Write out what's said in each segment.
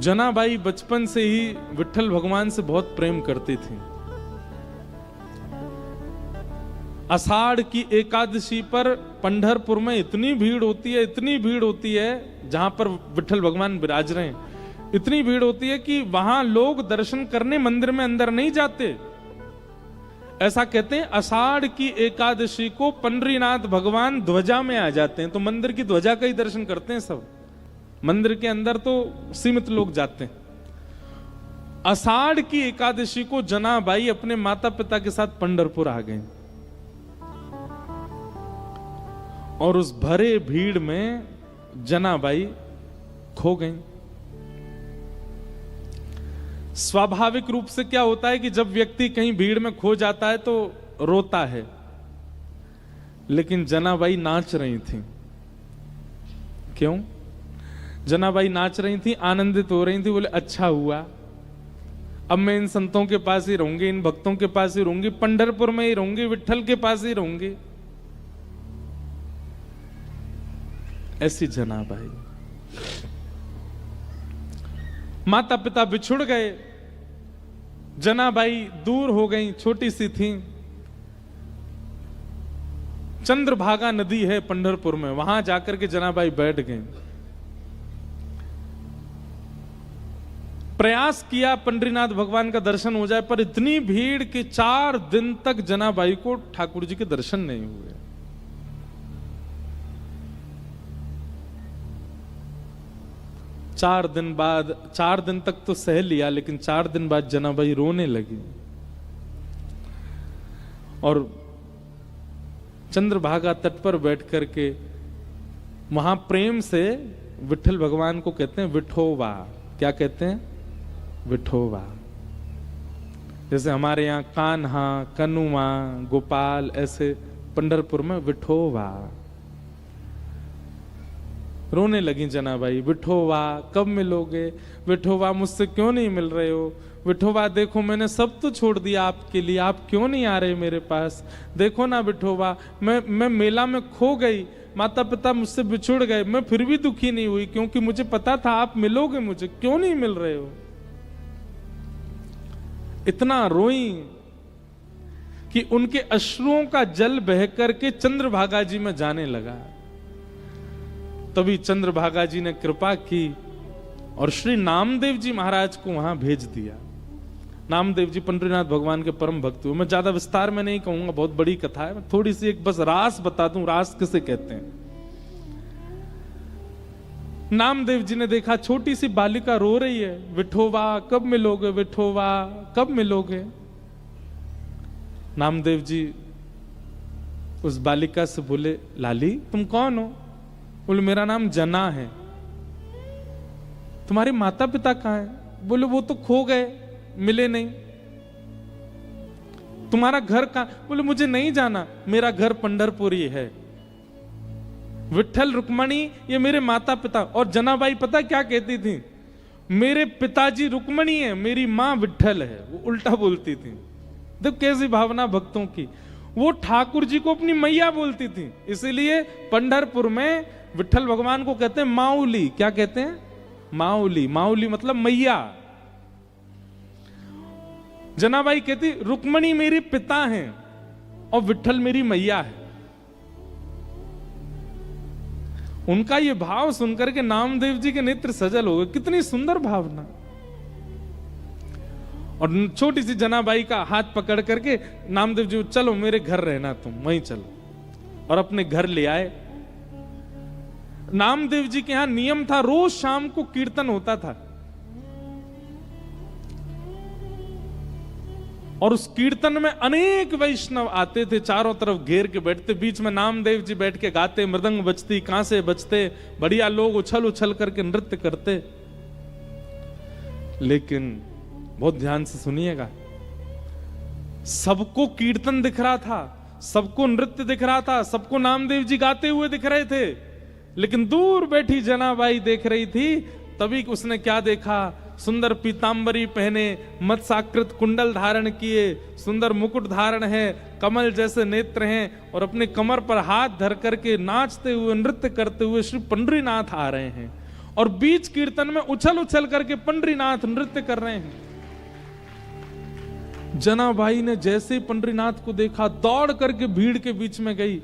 जनाबाई बचपन से ही विट्ठल भगवान से बहुत प्रेम करती थी। आषाढ़ की एकादशी पर पंढरपुर में इतनी भीड़ होती है जहां पर विट्ठल भगवान विराज रहे हैं, इतनी भीड़ होती है कि वहां लोग दर्शन करने मंदिर में अंदर नहीं जाते। ऐसा कहते हैं आषाढ़ की एकादशी को पंडरीनाथ भगवान ध्वजा में आ जाते हैं, तो मंदिर की ध्वजा का ही दर्शन करते हैं सब, मंदिर के अंदर तो सीमित लोग जाते हैं। आषाढ़ की एकादशी को जनाबाई अपने माता पिता के साथ पंढरपुर आ गए और उस भरे भीड़ में जनाबाई खो गई। स्वाभाविक रूप से क्या होता है कि जब व्यक्ति कहीं भीड़ में खो जाता है तो रोता है, लेकिन जनाबाई नाच रही थी। क्यों? जनाबाई नाच रही थी, आनंदित हो रही थी, बोले अच्छा हुआ, अब मैं इन संतों के पास ही रहूंगी, इन भक्तों के पास ही रहूंगी, पंढरपुर में ही रहूंगी, विट्ठल के पास ही रहूंगी। ऐसी जनाबाई। माता पिता बिछुड़ गए, जनाबाई दूर हो गई, छोटी सी थी। चंद्रभागा नदी है पंढरपुर में, वहां जाकर के जनाबाई बैठ गई। प्रयास किया पंडरीनाथ भगवान का दर्शन हो जाए, पर इतनी भीड़ कि 4 दिन तक जनाबाई को ठाकुर जी के दर्शन नहीं हुए। चार दिन तक तो सह लिया, लेकिन 4 दिन बाद जनाबाई रोने लगी और चंद्रभागा तट पर बैठ करके वहां प्रेम से विट्ठल भगवान को कहते हैं विठोबा। क्या कहते हैं? विठोबा। जैसे हमारे यहाँ कान्हा, कनुआ, गोपाल, ऐसे पंढरपुर में विठोबा। रोने लगी जनाबाई, विठोबा कब मिलोगे? विठोबा मुझसे क्यों नहीं मिल रहे हो? विठोबा देखो मैंने सब तो छोड़ दिया आपके लिए, आप क्यों नहीं आ रहे मेरे पास? देखो ना विठोबा, मैं मेला में खो गई, माता पिता मुझसे बिछुड़ गए, मैं फिर भी दुखी नहीं हुई क्योंकि मुझे पता था आप मिलोगे मुझे, क्यों नहीं मिल रहे हो? इतना रोई कि उनके अश्रुओं का जल बह करके चंद्रभागा जी में जाने लगा। तभी चंद्रभागा जी ने कृपा की और श्री नामदेव जी महाराज को वहां भेज दिया। नामदेव जी पंडरीनाथ भगवान के परम भक्त हुए। मैं ज्यादा विस्तार में नहीं कहूंगा, बहुत बड़ी कथा है, मैं थोड़ी सी एक बस रास बता दूं, रास किसे कहते हैं। नामदेव जी ने देखा छोटी सी बालिका रो रही है, विठोबा कब मिलोगे? विठोबा कब मिलोगे? नामदेव जी उस बालिका से बोले, लाली तुम कौन हो? बोले मेरा नाम जना है। तुम्हारे माता पिता कहाँ हैं? बोले वो तो खो गए, मिले नहीं। तुम्हारा घर कहाँ? बोले मुझे नहीं जाना, मेरा घर पंढरपुर ही है। विट्ठल रुक्मणी ये मेरे माता पिता। और जनाबाई पता क्या कहती थी? मेरे पिताजी रुक्मणी है, मेरी माँ विट्ठल है। वो उल्टा बोलती थी। देखो कैसी भावना भक्तों की। वो ठाकुर जी को अपनी मैया बोलती थी, इसीलिए पंढरपुर में विट्ठल भगवान को कहते हैं माउली। क्या कहते हैं? माउली। माउली मतलब मैया। जनाबाई कहती रुक्मणी मेरी पिता हैं और विट्ठल मेरी मैया है। उनका ये भाव सुनकर के नामदेव जी के नेत्र सजल हो गए। कितनी सुंदर भावना। और छोटी सी जनाबाई का हाथ पकड़ करके नामदेव जी, चलो मेरे घर रहना, तुम वहीं चलो, और अपने घर ले आए। नामदेव जी के यहां नियम था, रोज शाम को कीर्तन होता था और उस कीर्तन में अनेक वैष्णव आते थे, चारों तरफ घेर के बैठते, बीच में नामदेव जी बैठ के गाते, मृदंग बजती, कांसे बजते, बढ़िया लोग उछल उछल करके नृत्य करते। लेकिन बहुत ध्यान से सुनिएगा, सबको कीर्तन दिख रहा था, सबको नृत्य दिख रहा था, सबको नामदेव जी गाते हुए दिख रहे थे, लेकिन दूर बैठी जनाबाई देख रही थी। तभी उसने क्या देखा? सुंदर पीतांबरी पहने, मत्स्याकृत कुंडल धारण किए, सुंदर मुकुट धारण है, कमल जैसे नेत्र हैं और अपने कमर पर हाथ धर करके नाचते हुए, नृत्य करते हुए श्री पंडरीनाथ आ रहे हैं। और बीच कीर्तन में उछल उछल करके पंडरीनाथ नृत्य कर रहे हैं। जनाबाई ने जैसे ही पंडरीनाथ को देखा, दौड़ करके भीड़ के बीच में गई।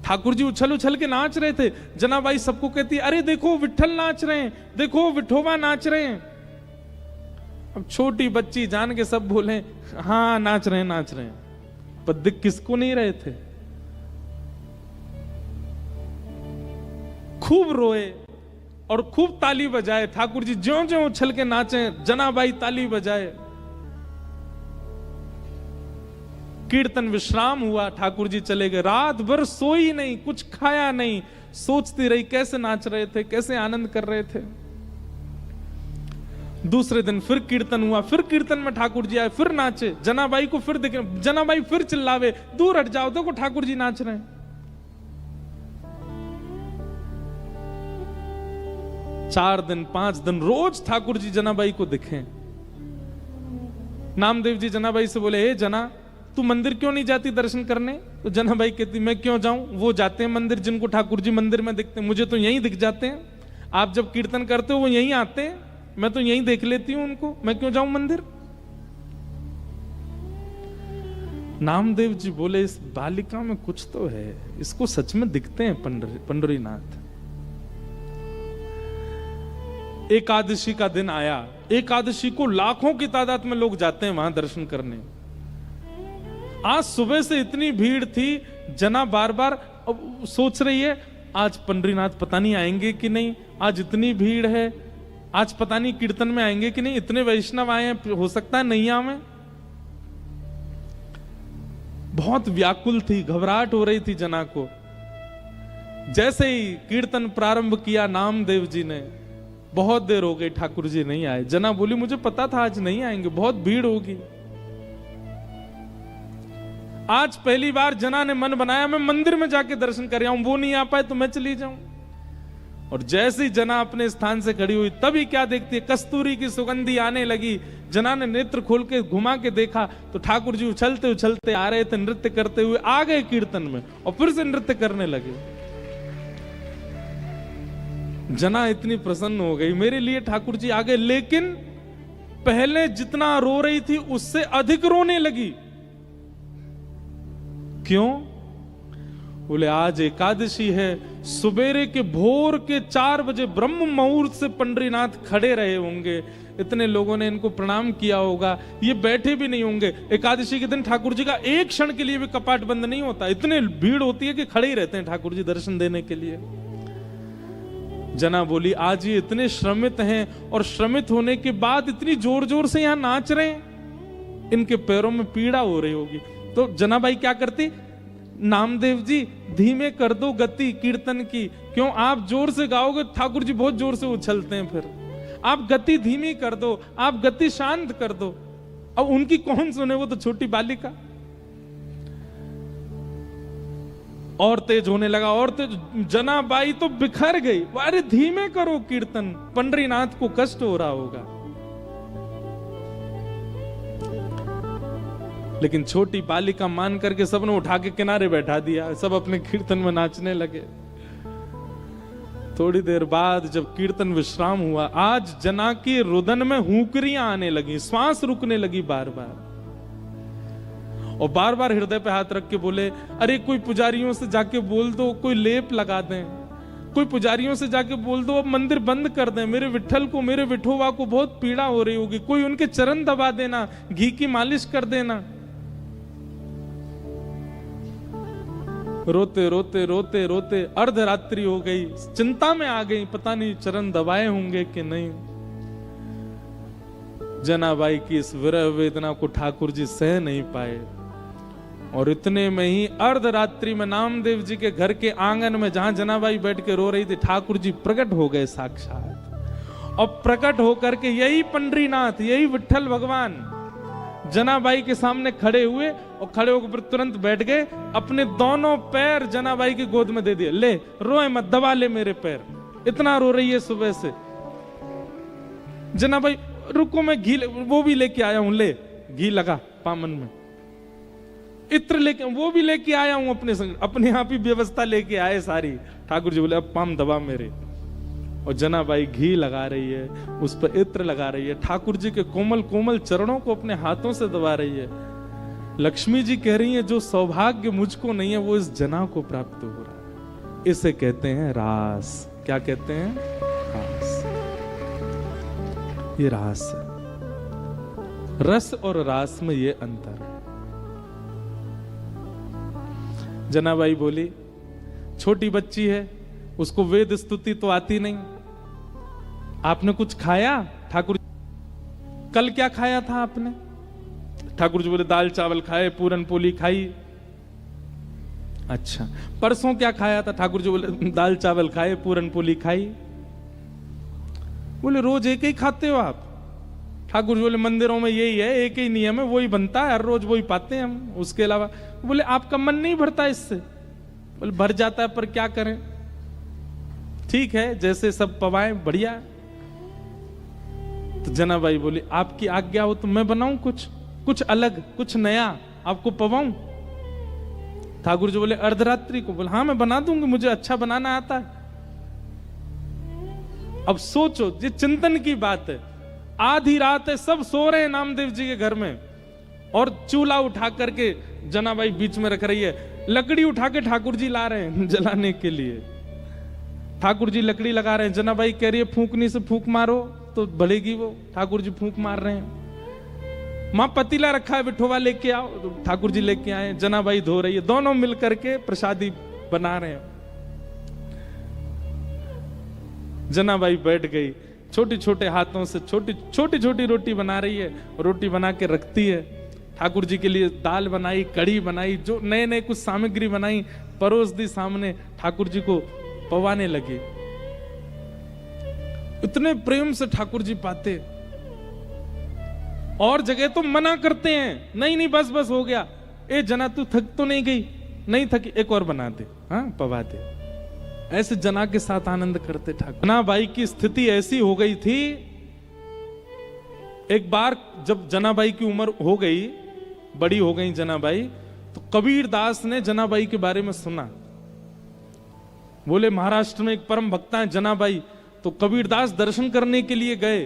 ठाकुर जी उछल उछल के नाच रहे थे। जनाबाई सबको कहती, अरे देखो विठल नाच रहे हैं, देखो विठोबा नाच रहे हैं। अब छोटी बच्ची जान के सब बोले, हाँ नाच रहे हैं, नाच रहे हैं, पर दिख किसको नहीं रहे थे। खूब रोए और खूब ताली बजाए। ठाकुर जी ज्यों ज्यों उछल के नाचे, जनाबाई ताली बजाए। कीर्तन विश्राम हुआ, ठाकुर जी चले गए। रात भर सोई नहीं, कुछ खाया नहीं, सोचती रही कैसे नाच रहे थे, कैसे आनंद कर रहे थे। दूसरे दिन फिर कीर्तन हुआ, फिर कीर्तन में ठाकुर जी आए, फिर नाचे। जनाबाई को फिर दिखे, जनाबाई फिर चिल्लावे, दूर हट जाओ, देखो ठाकुर जी नाच रहे हैं। 4 दिन 5 दिन रोज ठाकुर जी जनाबाई को दिखे। नामदेव जी जनाबाई से बोले, हे जना, तू मंदिर क्यों नहीं जाती दर्शन करने? तो जनाबाई कहती, मैं क्यों जाऊं, वो जाते हैं मंदिर, जिनको ठाकुर जी मंदिर में दिखते हैं, मुझे तो यहीं दिख जाते हैं। आप जब कीर्तन करते हो वो यहीं आते हैं, मैं तो यहीं देख लेती हूं उनको, मैं क्यों जाऊं मंदिर? नामदेव जी बोले, इस बालिका में कुछ तो है, इसको सच में दिखते हैं पंडरीनाथ। एकादशी का दिन आया। एकादशी को लाखों की तादाद में लोग जाते हैं वहां दर्शन करने। आज सुबह से इतनी भीड़ थी, जना बार बार सोच रही है, आज पंडरीनाथ पता नहीं आएंगे कि नहीं, आज इतनी भीड़ है, आज पता नहीं कीर्तन में आएंगे कि नहीं, इतने वैष्णव आए हैं, हो सकता है नहीं आवे। बहुत व्याकुल थी, घबराहट हो रही थी जना को। जैसे ही कीर्तन प्रारंभ किया नामदेव जी ने, बहुत देर हो गई ठाकुर जी नहीं आए। जना बोली, मुझे पता था आज नहीं आएंगे, बहुत भीड़ होगी। आज पहली बार जना ने मन बनाया, मैं मंदिर में जाके दर्शन कर आऊं, वो नहीं आ पाए तो मैं चली जाऊं। और जैसे ही जना अपने स्थान से खड़ी हुई, तभी क्या देखती है, कस्तूरी की सुगंधी आने लगी। जना ने नेत्र खोल के घुमा के देखा तो ठाकुर जी उछलते उछलते आ रहे थे, नृत्य करते हुए आ गए कीर्तन में और फिर से नृत्य करने लगे। जना इतनी प्रसन्न हो गई, मेरे लिए ठाकुर जी आ गए। लेकिन पहले जितना रो रही थी उससे अधिक रोने लगी। क्यों? बोले, आज एकादशी है, सुबेरे के भोर के 4 बजे ब्रह्म मुहूर्त से पंडरीनाथ खड़े रहे होंगे, इतने लोगों ने इनको प्रणाम किया होगा, ये बैठे भी नहीं होंगे। एकादशी के दिन ठाकुर जी का एक क्षण के लिए भी कपाट बंद नहीं होता, इतने भीड़ होती है कि खड़े ही रहते हैं ठाकुर जी दर्शन देने के लिए। जना बोली, आज ये इतने श्रमित हैं और श्रमित होने के बाद इतनी जोर जोर से यहां नाच रहे हैं, इनके पैरों में पीड़ा हो रही होगी। तो जनाबाई क्या करती, नामदेव जी धीमे कर दो गति कीर्तन की, क्यों आप जोर से गाओगे ठाकुर जी बहुत जोर से उछलते हैं, फिर आप गति धीमी कर दो, आप गति शांत कर दो। अब उनकी कौन सुने, वो तो छोटी बालिका। और तेज होने लगा, और तेज। जनाबाई तो बिखर गई, अरे धीमे करो कीर्तन, पंडरीनाथ को कष्ट हो रहा होगा। लेकिन छोटी बालिका मान करके सबने उठा के किनारे बैठा दिया, सब अपने कीर्तन में नाचने लगे। थोड़ी देर बाद जब कीर्तन विश्राम हुआ, आज जना की रुदन में हुंकरियां आने लगी, श्वास रुकने लगी बार बार, और बार बार हृदय पे हाथ रख के बोले, अरे कोई पुजारियों से जाके बोल दो कोई लेप लगा दें, कोई पुजारियों से जाके बोल दो अब मंदिर बंद कर दें, मेरे विठल को, मेरे विठोबा को बहुत पीड़ा हो रही होगी, कोई उनके चरण दबा देना, घी की मालिश कर देना। रोते रोते रोते रोते अर्धरात्रि हो गई, चिंता में आ गई, पता नहीं चरण दबाए होंगे कि नहीं। जनाबाई की इस विरह वेदना को ठाकुर जी सह नहीं पाए, और इतने में ही अर्धरात्रि में नामदेव जी के घर के आंगन में जहां जनाबाई बैठ के रो रही थी, ठाकुर जी प्रकट हो गए साक्षात। और प्रकट होकर के यही पंडरीनाथ, यही विठल भगवान जनाबाई के सामने खड़े हुए, और खड़े होकर तुरंत बैठ गए, अपने दोनों पैर जनाबाई की गोद में दे दिए, ले रोए मत, दबा ले मेरे पैर, इतना रो रही है सुबह से। जनाबाई, रुको मैं घी वो भी लेके आया हूं, ले घी लगा पामन में, इत्र लेके वो भी लेके आया हूं अपने संग, अपने आप ही व्यवस्था लेके आए सारी। ठाकुर जी बोले, अब पाम दबा मेरे। और जनाबाई घी लगा रही है, उस पर इत्र लगा रही है, ठाकुर जी के कोमल कोमल चरणों को अपने हाथों से दबा रही है। लक्ष्मी जी कह रही है जो सौभाग्य मुझको नहीं है वो इस जना को प्राप्त हो रहा है। इसे कहते हैं रास। क्या कहते हैं? रास। ये रास है। रस और रास में ये अंतर है। जनाबाई बोली छोटी बच्ची है, उसको वेद स्तुति तो आती नहीं। आपने कुछ खाया? ठाकुर कल क्या खाया था आपने? ठाकुर जी बोले दाल चावल खाए, पूरन पोली खाई। अच्छा, परसों क्या खाया था? ठाकुर जी बोले दाल चावल खाए, पूरन पोली खाई। बोले रोज एक ही खाते हो आप? ठाकुर जी बोले मंदिरों में यही है, एक ही नियम है, वही बनता है, हर रोज वही पाते हैं हम, उसके अलावा। बोले आपका मन नहीं भरता इससे? बोले भर जाता है, पर क्या करें, ठीक है जैसे सब पवाएं, बढ़िया। तो जनाबाई बोली आपकी आज्ञा हो तो मैं बनाऊं कुछ अलग, कुछ नया आपको पवाऊं। ठाकुर जी बोले अर्धरात्रि को? बोले हाँ मैं बना दूंगी, मुझे अच्छा बनाना आता है। अब सोचो, ये चिंतन की बात है। आधी रात है, सब सो रहे हैं नामदेव जी के घर में, और चूल्हा उठा करके जनाबाई बीच में रख रही है। लकड़ी उठा के ठाकुर जी ला रहे हैं जलाने के लिए। ठाकुर जी लकड़ी लगा रहे हैं, जनाबाई कह रही है फूंकनी से फूंक मारो तो बढ़ेगी वो। ठाकुर जी फूंक मार रहे हैं। मां पतीला रखा है, बिठोवा लेके आओ, तो ठाकुर जी लेके आए। जनाबाई धो रही है, दोनों मिलकर के प्रसादी बना रहे हैं। जनाबाई बैठ गई, छोटे छोटे हाथों से छोटी छोटी रोटी बना रही है, रोटी बना के रखती है। ठाकुर जी के लिए दाल बनाई, कढ़ी बनाई, जो नए नए कुछ सामग्री बनाई, परोस दी सामने। ठाकुर जी को पवाने लगे। इतने प्रेम से ठाकुर जी पाते। और जगह तो मना करते हैं, नहीं बस बस हो गया। ए जना तू थक तो नहीं गई? नहीं थकी, एक और बना दे, हाँ पवा दे। ऐसे जना के साथ आनंद करते ठाकुर। जनाबाई की स्थिति ऐसी हो गई थी, एक बार जब जनाबाई की उम्र हो गई, बड़ी हो गई जनाबाई, तो कबीर दास ने जनाबाई के बारे में सुना। बोले महाराष्ट्र में एक परम भक्ता है जनाबाई। तो कबीर दास दर्शन करने के लिए गए।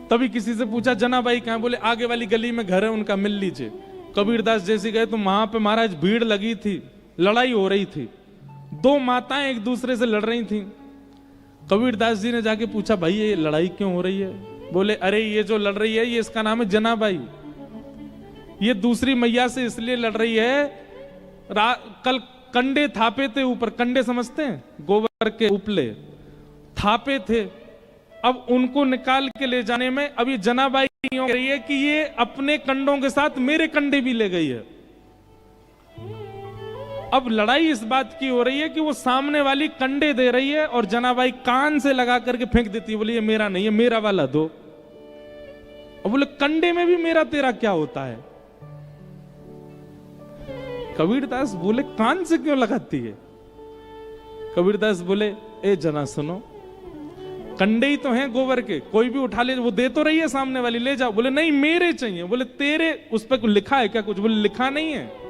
तभी किसी से पूछा जनाबाई कहां? बोले आगे वाली गली में घर है उनका, मिल लीजिए। कबीर दास जैसे गए तो वहां पे महाराज भीड़ लगी थी, लड़ाई हो रही थी, दो माताएं एक दूसरे से लड़ रही थी। कबीर दास जी ने जाके पूछा भाई ये लड़ाई क्यों हो रही है? बोले अरे ये जो लड़ रही है ये इसका नाम है जनाबाई। ये दूसरी मैया से इसलिए लड़ रही है, कल कंडे थापे थे ऊपर, कंडे समझते हैं, गोबर के उपले थापे थे। अब उनको निकाल के ले जाने में अब ये जनाबाई कह रही है कि ये अपने कंडों के साथ मेरे कंडे भी ले गई है। अब लड़ाई इस बात की हो रही है कि वो सामने वाली कंडे दे रही है और जनाबाई कान से लगा करके फेंक देती है। बोली ये मेरा नहीं है, मेरा वाला दो। अब बोले कंडे में भी मेरा तेरा क्या होता है? कबीरदास बोले कान से क्यों लगाती है? कबीरदास बोले ए जना सुनो, कंडे ही तो हैं गोबर के, कोई भी उठा ले, वो दे तो रही है सामने वाली, ले जाओ। बोले नहीं मेरे चाहिए। बोले तेरे उस पर कुछ लिखा है क्या? कुछ। बोले लिखा नहीं है।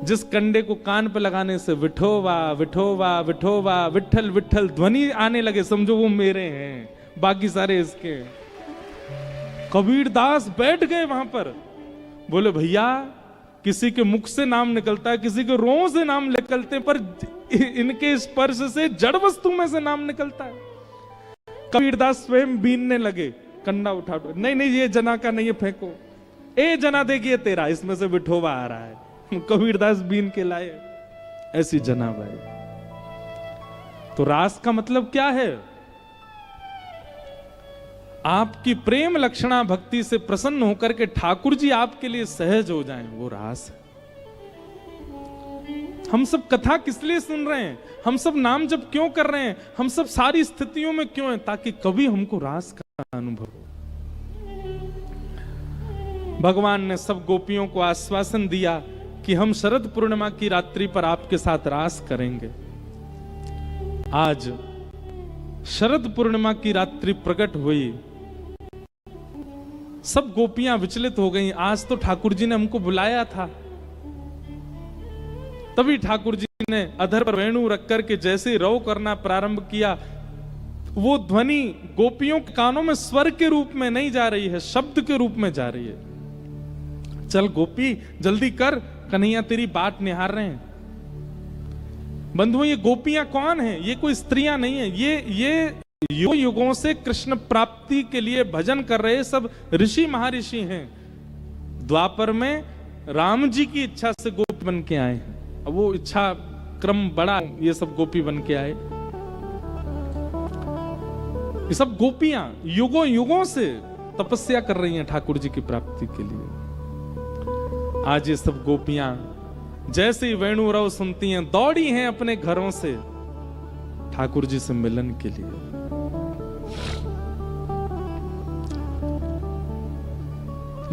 जिस कंडे को कान पे लगाने से विठोवा विठोवा विठोवा विठल विठल ध्वनि आने लगे, समझो वो मेरे हैं, बाकी सारे इसके। कबीरदास बैठ गए वहां पर। बोले भैया किसी के मुख से नाम निकलता है, किसी के रों से नाम निकलते, पर इनके स्पर्श से जड़ वस्तु में से नाम निकलता है। कबीरदास स्वयं बीनने लगे, कंडा उठा, नहीं ये जना का नहीं है, फेंको। ए जना देखिए तेरा, इसमें से विठोवा आ रहा है। कबीरदास बीन के लाए। ऐसी जनाबाई। तो रास का मतलब क्या है? आपकी प्रेम लक्षणा भक्ति से प्रसन्न होकर के ठाकुर जी आपके लिए सहज हो जाएं, वो रास है। हम सब कथा किस लिए सुन रहे हैं? हम सब नाम जप क्यों कर रहे हैं? हम सब सारी स्थितियों में क्यों हैं? ताकि कभी हमको रास का अनुभव हो। भगवान ने सब गोपियों को आश्वासन दिया कि हम शरद पूर्णिमा की रात्रि पर आपके साथ रास करेंगे। आज शरद पूर्णिमा की रात्रि प्रकट हुई, सब गोपियां विचलित हो गईं। आज तो ठाकुर जी ने हमको बुलाया था, तभी ठाकुर जी ने अधर पर वेणु रख करके जैसे रव करना प्रारंभ किया, वो ध्वनि गोपियों के कानों में स्वर के रूप में नहीं जा रही है, शब्द के रूप में जा रही है। चल गोपी जल्दी कर, कन्हैया तेरी बात निहार रहे हैं। बंधुओं, ये गोपियां कौन हैं? ये कोई स्त्रियां नहीं है, ये युगों से कृष्ण प्राप्ति के लिए भजन कर रहे सब ऋषि महर्षि हैं। द्वापर में राम जी की इच्छा से गोपी बन के आए हैं, अब वो इच्छा क्रम बड़ा, ये सब गोपी बन के आए। ये सब गोपियां युगों युगों से तपस्या कर रही हैं ठाकुर जी की प्राप्ति के लिए। आज ये सब गोपियां जैसे ही वेणु रव सुनती हैं, दौड़ी हैं अपने घरों से ठाकुर जी से मिलन के लिए।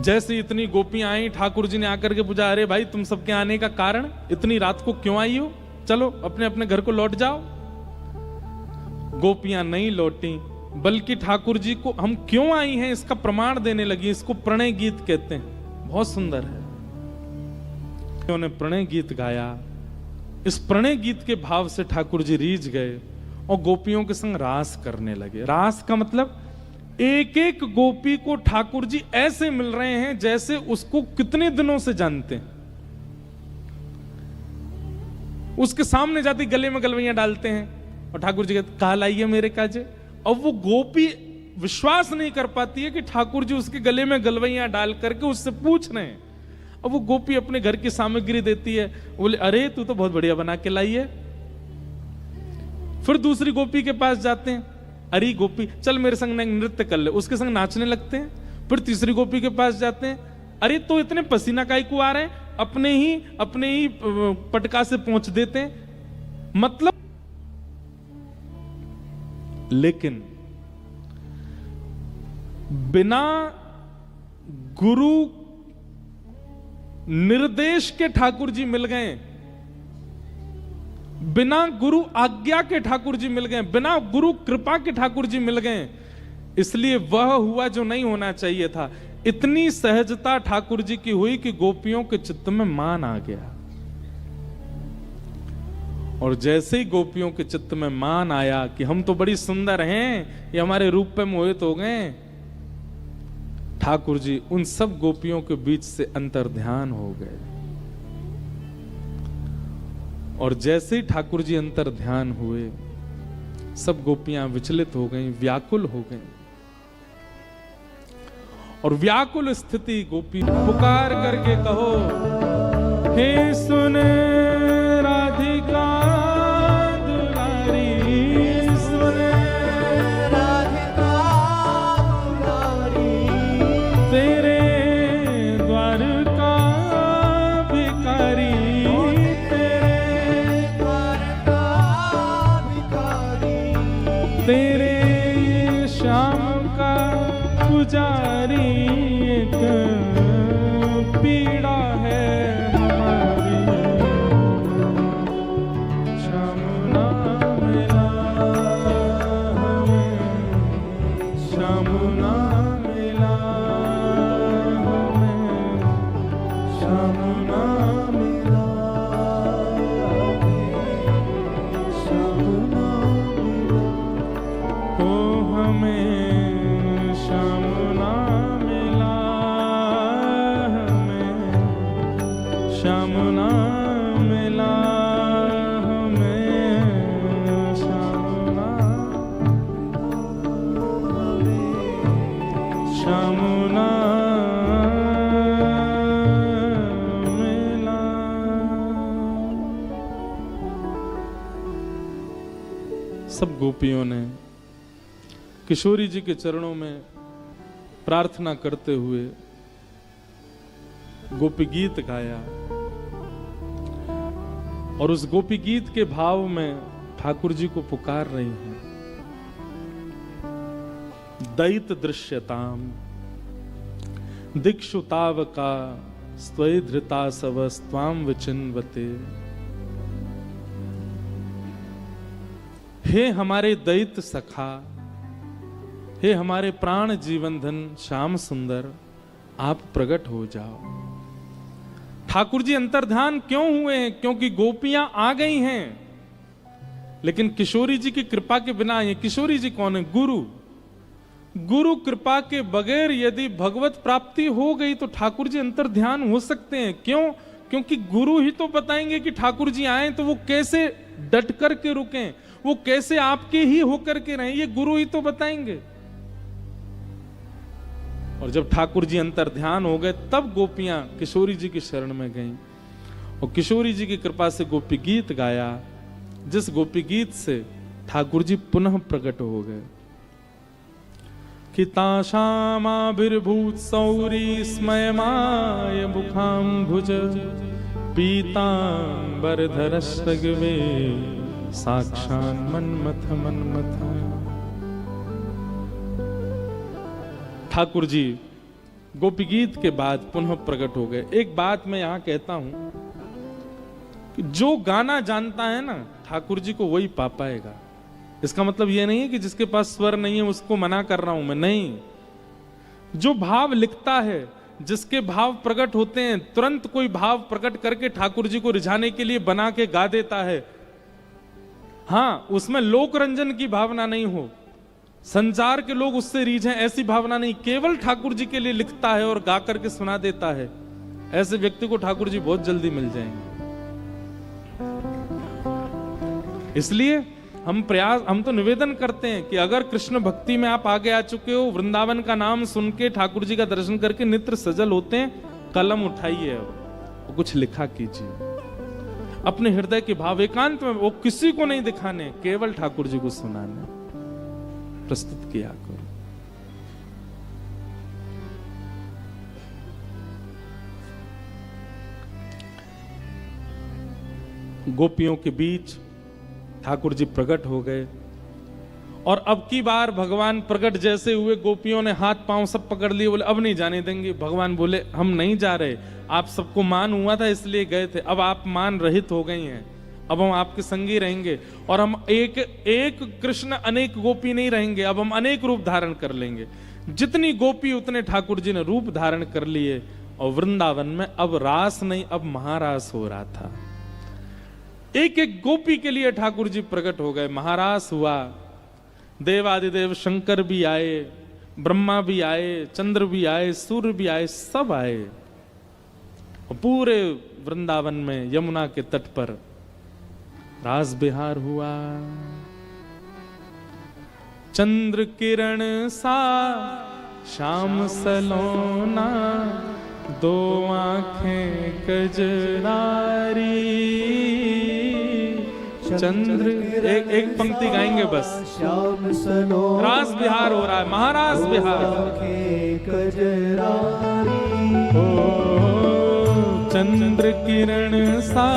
जैसे इतनी गोपियां आई, ठाकुर जी ने आकर के पूछा, अरे भाई तुम सबके आने का कारण, इतनी रात को क्यों आई हो? चलो अपने अपने घर को लौट जाओ। गोपियां नहीं लौटी, बल्कि ठाकुर जी को हम क्यों आई हैं इसका प्रमाण देने लगी। इसको प्रणय गीत कहते हैं, बहुत सुंदर है। उन्होंने प्रणय गीत गाया, इस प्रणय गीत के भाव से ठाकुर जी रीझ गए और गोपियों के संग रास करने लगे। रास का मतलब एक एक गोपी को ठाकुर जी ऐसे मिल रहे हैं जैसे उसको कितने दिनों से जानते हैं। उसके सामने जाती गले में गलवैयां डालते हैं और ठाकुर जी कहते कहा लाइए मेरे काजे। और वो गोपी विश्वास नहीं कर पाती है कि ठाकुर जी उसके गले में गलवैयां डाल करके उससे पूछ रहे हैं। अब वो गोपी अपने घर की सामग्री देती है, बोले अरे तू तो बहुत बढ़िया बना के लाई है। फिर दूसरी गोपी के पास जाते हैं, अरे गोपी चल मेरे संग नृत्य कर ले, उसके संग नाचने लगते हैं। फिर तीसरी गोपी के पास जाते हैं, अरे तो इतने पसीना काहे को आ रहे हैं, अपने ही पटका से पहुंच देते हैं। मतलब लेकिन बिना गुरु निर्देश के ठाकुर जी मिल गए, बिना गुरु आज्ञा के ठाकुर जी मिल गए, बिना गुरु कृपा के ठाकुर जी मिल गए। इसलिए वह हुआ जो नहीं होना चाहिए था। इतनी सहजता ठाकुर जी की हुई कि गोपियों के चित्त में मान आ गया। और जैसे ही गोपियों के चित्त में मान आया कि हम तो बड़ी सुंदर हैं, ये हमारे रूप पे मोहित हो गए, ठाकुर जी उन सब गोपियों के बीच से अंतर ध्यान हो गए। और जैसे ही ठाकुर जी अंतर ध्यान हुए, सब गोपियां विचलित हो गईं, व्याकुल हो गईं। और व्याकुल स्थिति गोपी पुकार करके कहो, हे सुन राधिका दुलारी, सुन राधिका दुलारी, तेरे द्वार का भिखारी, तेरे द्वार का भिखारी, तेरे श्याम का पुजारी, एक पीड़ा है हमारी, श्याम ना मिला हमें, श्याम ना मिला हमें, श्याम ना मिला हमें, श्याम ना मिला हो हमें, श्याम ना मिला हमें, श्याम ना मिला हमें, श्याम ना, श्याम ना मिला। सब गोपियों ने किशोरी जी के चरणों में प्रार्थना करते हुए गोपी गीत गाया। और उस गोपी गीत के भाव में ठाकुर जी को पुकार रही हैं, दैत दृश्यताम दिक्षु तावका स्वै धृता सव स्वाम विचिन्वते। हे हमारे दैत सखा, हे हमारे प्राण जीवन धन श्याम सुंदर, आप प्रकट हो जाओ। ठाकुर जी अंतर्ध्यान क्यों हुए हैं? क्योंकि गोपियां आ गई हैं। लेकिन किशोरी जी की कृपा के बिना, ये किशोरी जी कौन है? गुरु। गुरु कृपा के बगैर यदि भगवत प्राप्ति हो गई तो ठाकुर जी अंतर्ध्यान हो सकते हैं। क्यों? क्योंकि गुरु ही तो बताएंगे कि ठाकुर जी आए तो वो कैसे डट कर के रुकें, वो कैसे आपके ही होकर के रहें, ये गुरु ही तो बताएंगे। और जब ठाकुर जी अंतर्ध्यान हो गए तब गोपियां किशोरी जी की शरण में गईं और किशोरी जी की कृपा से गोपी गीत गाया, जिस गोपी गीत से ठाकुर जी पुनः प्रकट हो गए। कि ताशामाभिर्भूत सौरी स्मयमाय मुखाम्भुज पीतांबरधरश्रगवे साक्षान् मन्मथ मन्मथ। ठाकुर जी गोपी गीत के बाद पुनः प्रकट हो गए। एक बात मैं यहां कहता हूं कि जो गाना जानता है ना ठाकुर जी को वही पा पाएगा। इसका मतलब यह नहीं है कि जिसके पास स्वर नहीं है उसको मना कर रहा हूं मैं, नहीं। जो भाव लिखता है, जिसके भाव प्रकट होते हैं, तुरंत कोई भाव प्रकट करके ठाकुर जी को रिझाने के लिए बना के गा देता है। हां, उसमें लोक रंजन की भावना नहीं हो, संसार के लोग उससे रीझें ऐसी भावना नहीं, केवल ठाकुर जी के लिए लिखता है और गा करके सुना देता है। ऐसे व्यक्ति को ठाकुर जी बहुत जल्दी मिल जाएंगे। इसलिए हम तो निवेदन करते हैं कि अगर कृष्ण भक्ति में आप आगे आ चुके हो, वृंदावन का नाम सुन के ठाकुर जी का दर्शन करके नेत्र सजल होते हैं, कलम उठाइए और कुछ लिखा कीजिए। अपने हृदय के भाव एकांत में, वो किसी को नहीं दिखाने, केवल ठाकुर जी को सुनाने, प्रस्तुत किया करो। गोपियों के बीच ठाकुर जी प्रकट हो गए और अब की बार भगवान प्रकट जैसे हुए, गोपियों ने हाथ पांव सब पकड़ लिए, बोले अब नहीं जाने देंगे। भगवान बोले हम नहीं जा रहे, आप सबको मान हुआ था इसलिए गए थे, अब आप मान रहित हो गई हैं, अब हम आपके संगी रहेंगे और हम एक कृष्ण अनेक गोपी नहीं रहेंगे, अब हम अनेक रूप धारण कर लेंगे। जितनी गोपी उतने ठाकुर जी ने रूप धारण कर लिए और वृंदावन में अब रास नहीं, अब महारास हो रहा था। एक एक गोपी के लिए ठाकुर जी प्रकट हो गए, महारास हुआ। देवादिदेव शंकर भी आए, ब्रह्मा भी आए, चंद्र भी आए, सूर्य भी आए, सब आए और पूरे वृंदावन में यमुना के तट पर रास बिहार हुआ। चंद्र किरण सा श्याम सलोना, दो आंखें कजरारी। चंद्र एक पंक्ति गाएंगे बस। श्याम सलोना, रास बिहार हो रहा है, महारास बिहार। ओ चंद्र किरण सा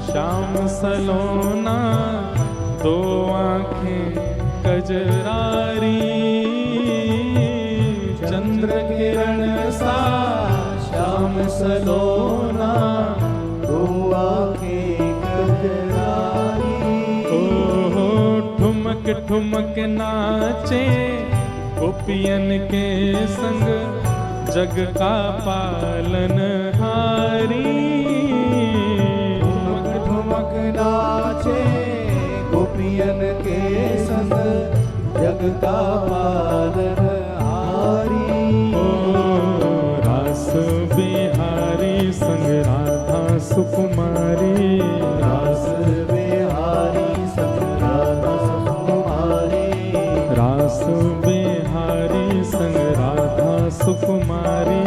श्याम सलोना, दो आंखें कजरारी। चंद्र किरण सा श्याम सलोना, दो आंखें कजरारी। ओ ठुमक ठुमक नाचे गोपियन के संग, जग का पालन हारी। ठुमक ठुमक नाचे गोपियन के संग, जग का पालन हारी। रास बिहारी संग राधा सुकुमारी। रास बिहारी संग राधा सुकुमारी। रास बिहारी संग राधा सुकुमारी।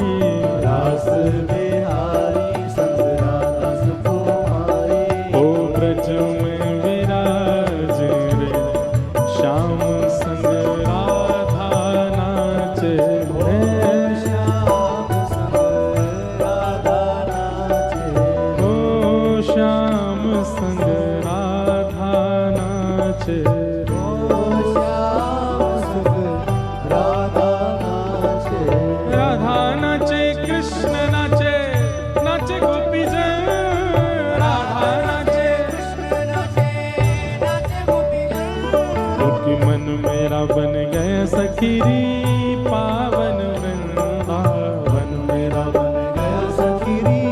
रास बिहारी संग राधा सुकुमारी। ओ ब्रज में विराज रे, श्याम संग राधा नाचे रे। श्याम संग राधा नाचे। ओ श्याम संग राधा नाचे। ओ श्याम संग राधा नाचे। राधा नाचे, कृष्ण नाचे, नाचे गोपी जन। राधा नाचे, कृष्ण नाचे, नाचे गोपी जन। क्योंकि मन मेरा बन गया सखीरी, पावन वृंदावन मेरा बन गया सखीरी,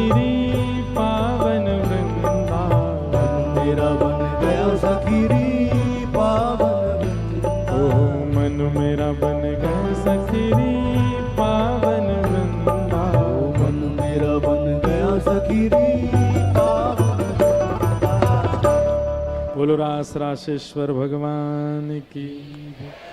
सखीरी पावन वृंदावन मेरा बन गया सखीरी पावन ओ मन मेरा बन गया सखीरी पावन वृंदावन मन मेरा बन गया सखीरी पावन बोलो रास राशेश्वर भगवान की